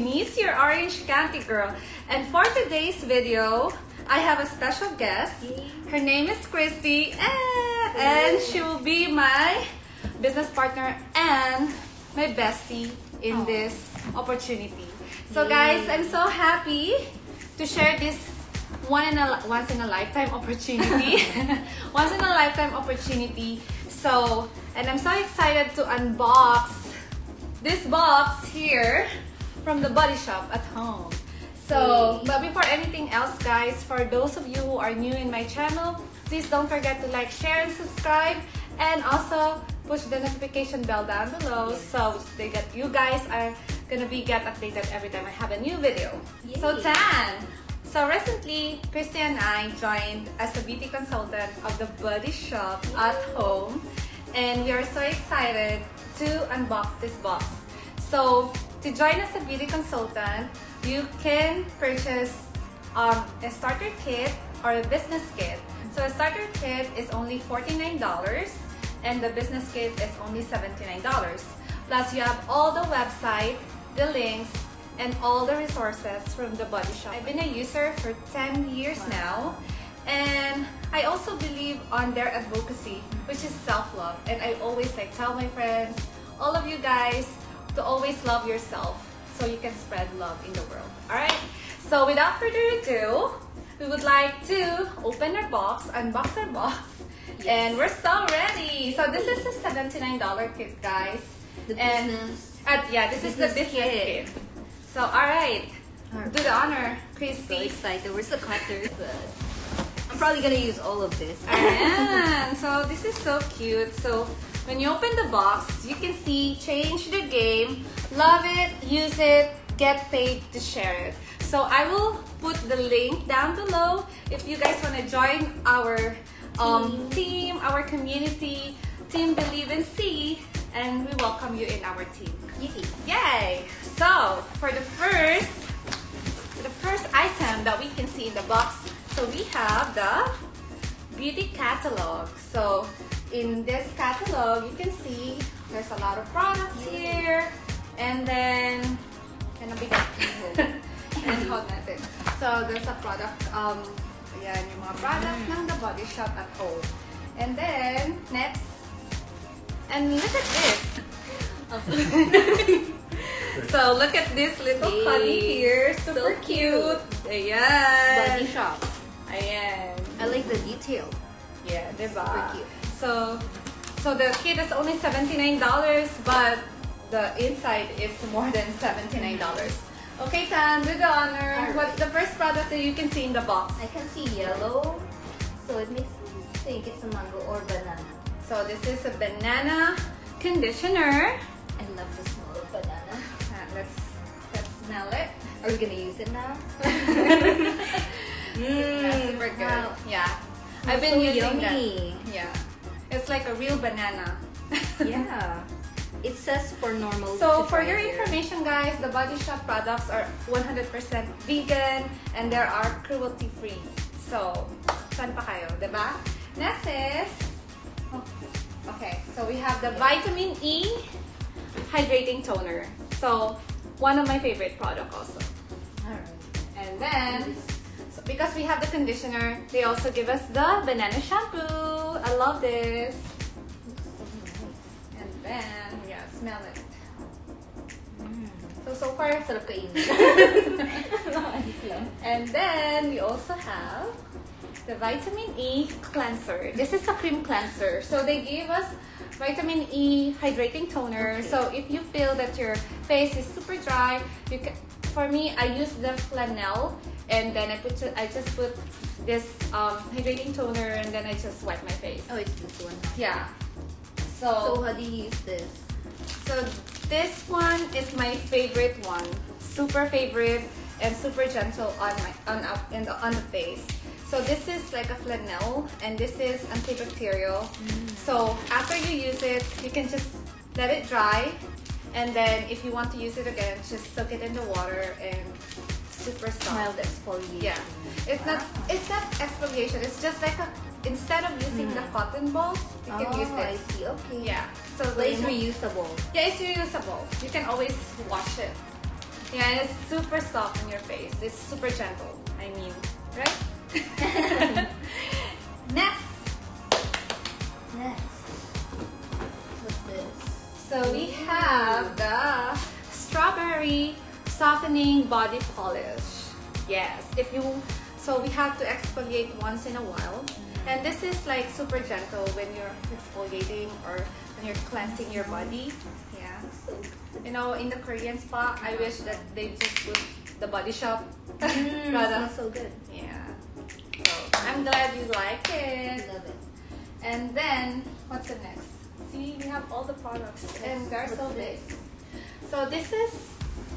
Eunice, your orange candy girl. And for today's video, I have a special guest. Her name is Christy, and she will be my business partner and my bestie in this opportunity. So guys, I'm so happy to share this once in a lifetime opportunity. Once in a lifetime opportunity. So, and I'm so excited to unbox this box here from the Body Shop at home. So, but before anything else, guys, for those of you who are new in my channel, please don't forget to like, share, and subscribe, and also push the notification bell down below so you guys are gonna get updated every time I have a new video. So Tan, so recently, Christy and I joined as a beauty consultant of the Body Shop at home, and we are so excited to unbox this box. So to join as a beauty consultant, you can purchase a starter kit or a business kit. So a starter kit is only $49 and the business kit is only $79. Plus you have all the website, the links, and all the resources from the Body Shop. I've been a user for 10 years now, and I also believe on their advocacy, which is self-love. And I always tell my friends, all of you guys, to always love yourself so you can spread love in the world. Alright? So without further ado, we would like to open our box, unbox our box, and we're so ready. So this is the $79 kit, guys. This is the business kit. So, alright, do the honor, Christy. So excited. Where's the cutters? I'm probably gonna use all of this. Ayan. So, this is so cute. So, when you open the box, you can see, change the game, love it, use it, get paid to share it. So, I will put the link down below if you guys want to join our team, our community, Team Believe and See, and we welcome you in our team. Yay! So, for the first item that we can see in the box, so we have the beauty catalog. So, in this catalog, you can see there's a lot of products here, and then, and hold natin. So, there's a product, ayan, yung mga products ng the Body Shop at home. And then, next, and look at this. So look at this little bunny here. Super so cute. Ayan. Body Shop. Ayan. I like the detail. Yeah, diba? Super cute. So the kit is only $79, but the inside is more than $79. Okay, Tan, do the honor. Right. What's the first product that you can see in the box? I can see yellow, so it makes me think it's a mango or banana. So this is a banana conditioner. I love the smell of banana. Let's smell it. Are we gonna use it now? That's super good. Wow. Yeah. I've been using yummy. that. Yeah. It's like a real banana. Yeah. It says for normal. So for your information, guys, the Body Shop products are 100% vegan and they are cruelty free. So, saan pa kayo, diba? Next is, okay, so we have the Vitamin E Hydrating Toner. So, one of my favorite products also. Alright. And then, so because we have the conditioner, they also give us the banana shampoo. I love this. And then, yeah, smell it. So far, Sarap kainin. And then, we also have the Vitamin E Cleanser. This is a cream cleanser. So they gave us Vitamin E Hydrating Toner. Okay. So if you feel that your face is super dry, you can. For me, I use the flannel, and then I just put this hydrating toner, and then I just wipe my face. Oh, it's this one. Yeah. So how do you use this? So this one is my favorite one. Super favorite and super gentle on the face. So this is like a flannel, and this is antibacterial. So after you use it, you can just let it dry, and then if you want to use it again, just soak it in the water and super soft. Mild exfoliation. Yeah, it's not exfoliation. It's just like instead of using the cotton balls, you can use I this. see. Okay. Yeah. So But it's reusable. Yeah, it's reusable. You can always wash it. Yeah, and it's super soft on your face. It's super gentle. I mean, right? Next. Next. What's this? So we have the strawberry softening body polish. Yes, so we have to exfoliate once in a while. And this is like super gentle when you're exfoliating or when you're cleansing your body. Yeah. You know, in the Korean spa, I wish that they just put the Body Shop It product. smells so good. Yeah. So I'm glad you like it. Love it. And then, what's the next? See, we have all the products and they're so big. So this is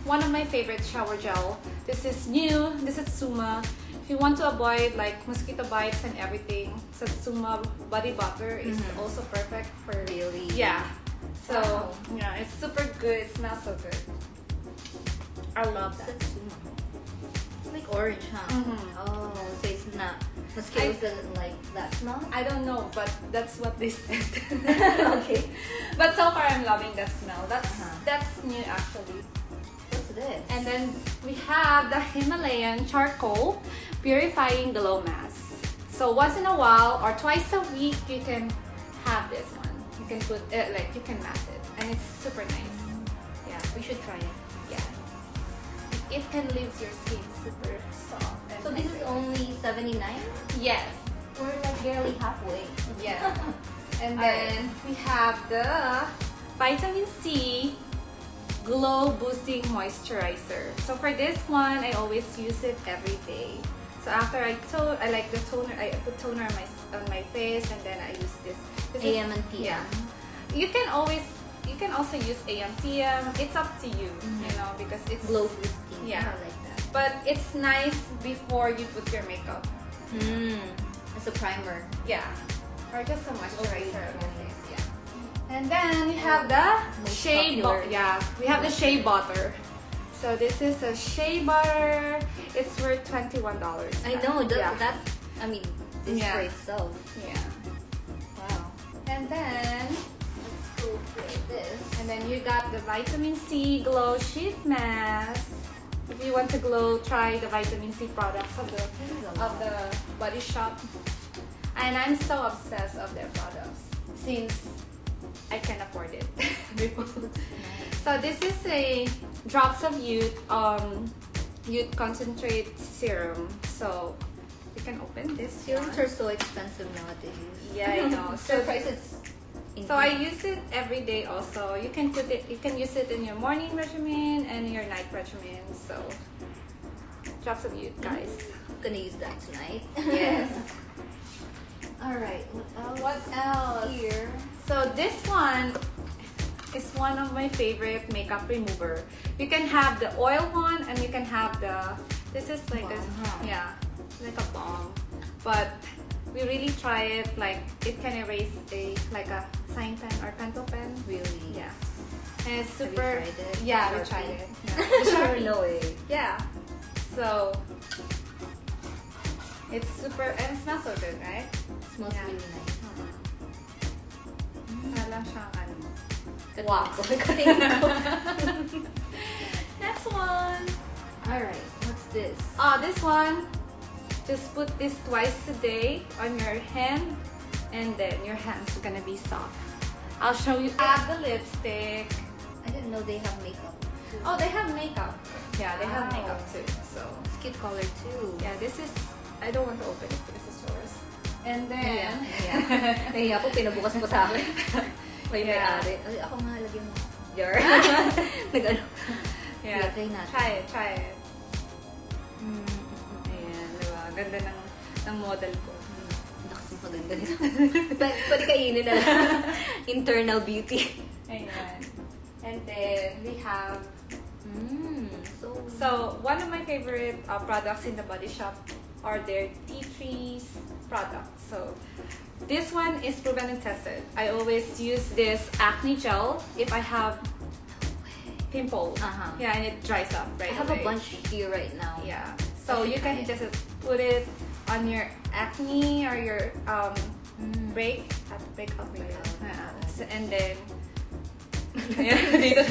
one of my favorite shower gel. This is new. This is Suma. If you want to avoid like mosquito bites and everything, Satsuma body butter is also perfect for Really? Yeah. So Wow. yeah, it's super good. It smells so good. I love that. Satsuma. It's like orange, huh? Oh, so it's not. Mosquitoes doesn't like that smell? I don't know, but that's what they said. Okay. But so far, I'm loving that smell. That's new actually. What's this? And then we have the Himalayan charcoal purifying glow mask. So once in a while or twice a week, you can have this one. You can put it like you can mask it, and it's super nice. Yeah, we should try it. yeah. It can leave your skin super soft. And So this is only 79? yes. We're like barely halfway. Yeah. And then we have the vitamin C glow boosting moisturizer. So for this one, I always use it every day. So after I like the toner. I put toner on my face, and then I use this. AM and PM. Yeah. You can also use AM PM. It's up to you, you know, because it's Glow boosting. Yeah. I like that. But it's nice before you put your makeup. It's a primer. Yeah. Or just a moisturizer on your Okay. face. Yeah. And then we have the Most shea popular. butter. Yeah, we have the shea butter. So this is a shea butter. It's worth $21. I know, Yeah. that, I mean, this Yeah. for itself. Yeah. Wow. And then Let's go for this. and then you got the vitamin C glow sheet mask. If you want to glow, try the vitamin C products of the Body Shop. And I'm so obsessed of their products since I can afford it. So this is a drops of youth concentrate serum. So you can open this. Serums one. are so expensive nowadays. Yeah, I know. So Surprise, it's So I use it every day also. You can use it in your morning regimen and your night regimen. So drops of youth, guys. I'm gonna use that tonight. Yes. Alright, What else? here? So this one is one of my favorite makeup remover. You can have the oil one and you can have this is like Balm, huh? yeah, like a balm. But we really try it, like it can erase like a sign pen or pencil pen. Really? Yeah. And it's Have you super. tried it? Yeah, we Sharpie? tried it. Yeah. Sharpie. No way. Yeah. So it's super and it smells so good, right? Smells Yeah. really nice. Parang siyang ano. Wow. Next one. Alright, what's this? This one. Just put this twice a day on your hand, and then your hands are gonna be soft. I'll show you. Add the lipstick. I didn't know they have makeup. Oh, they have makeup. Yeah, they have Wow. makeup too. So It's cute color too. yeah, this is. I don't want to open it because it's yours. And then. Nahiya ako, pinabukas mo sa akin. May Yeah. may-ari. Ay, ako nga, lagyan mo. Jar. Nag-ano. Yeah, try natin. Try it. Ayan, diba? Ganda ng model ko. Nakas, maganda nito. Pwede kainin na lang. Internal beauty. Ayan. And then we have. So, So one of my favorite products in the Body Shop are their tea trees products. So this one is proven and tested. I always use this acne gel if I have pimples. Yeah, and it dries up right I have away. a bunch here right now. Yeah. So you can just put it on your acne or your breakout. And then yeah, dito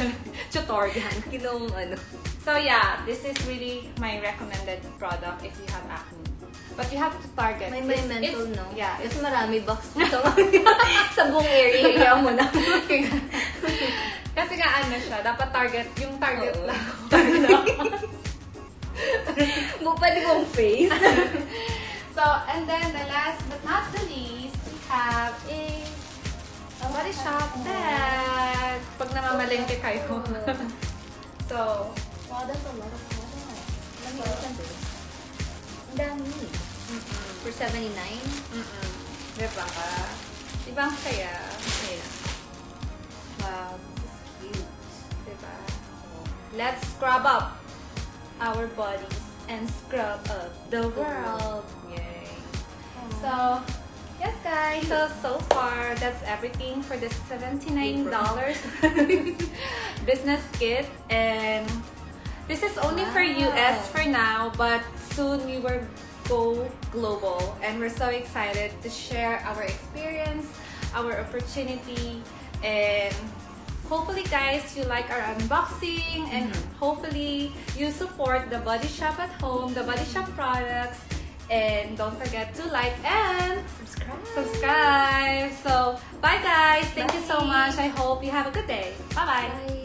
tutorial. Kinong ano. So yeah, this is really my recommended product if you have acne. But you have to target. May It's- mental, it's- no? Yeah. Kasi marami box dito. Sa buong area mo na. Kasi nga ano siya, dapat target, yung target Oo. lang. Pwede mong face. So, and then the last but not the least, we have a body shop bag. Pag namamalengke kayo. So, Wow, that's a lot of product. Let me open this. Ang dami. For $79? diba ka? Diba ang saya? Yeah. Wow, this is cute. Diba? Let's scrub up our bodies and scrub up the world. Yay. So, yes guys, so far that's everything for this $79 business kit, and this is only for US for now, but soon we will go global, and we're so excited to share our experience, our opportunity, and hopefully guys you like our unboxing, and hopefully you support the Body Shop at home, the Body Shop products, and don't forget to like and subscribe. So bye guys, thank you so much. I hope you have a good day. Bye. Bye.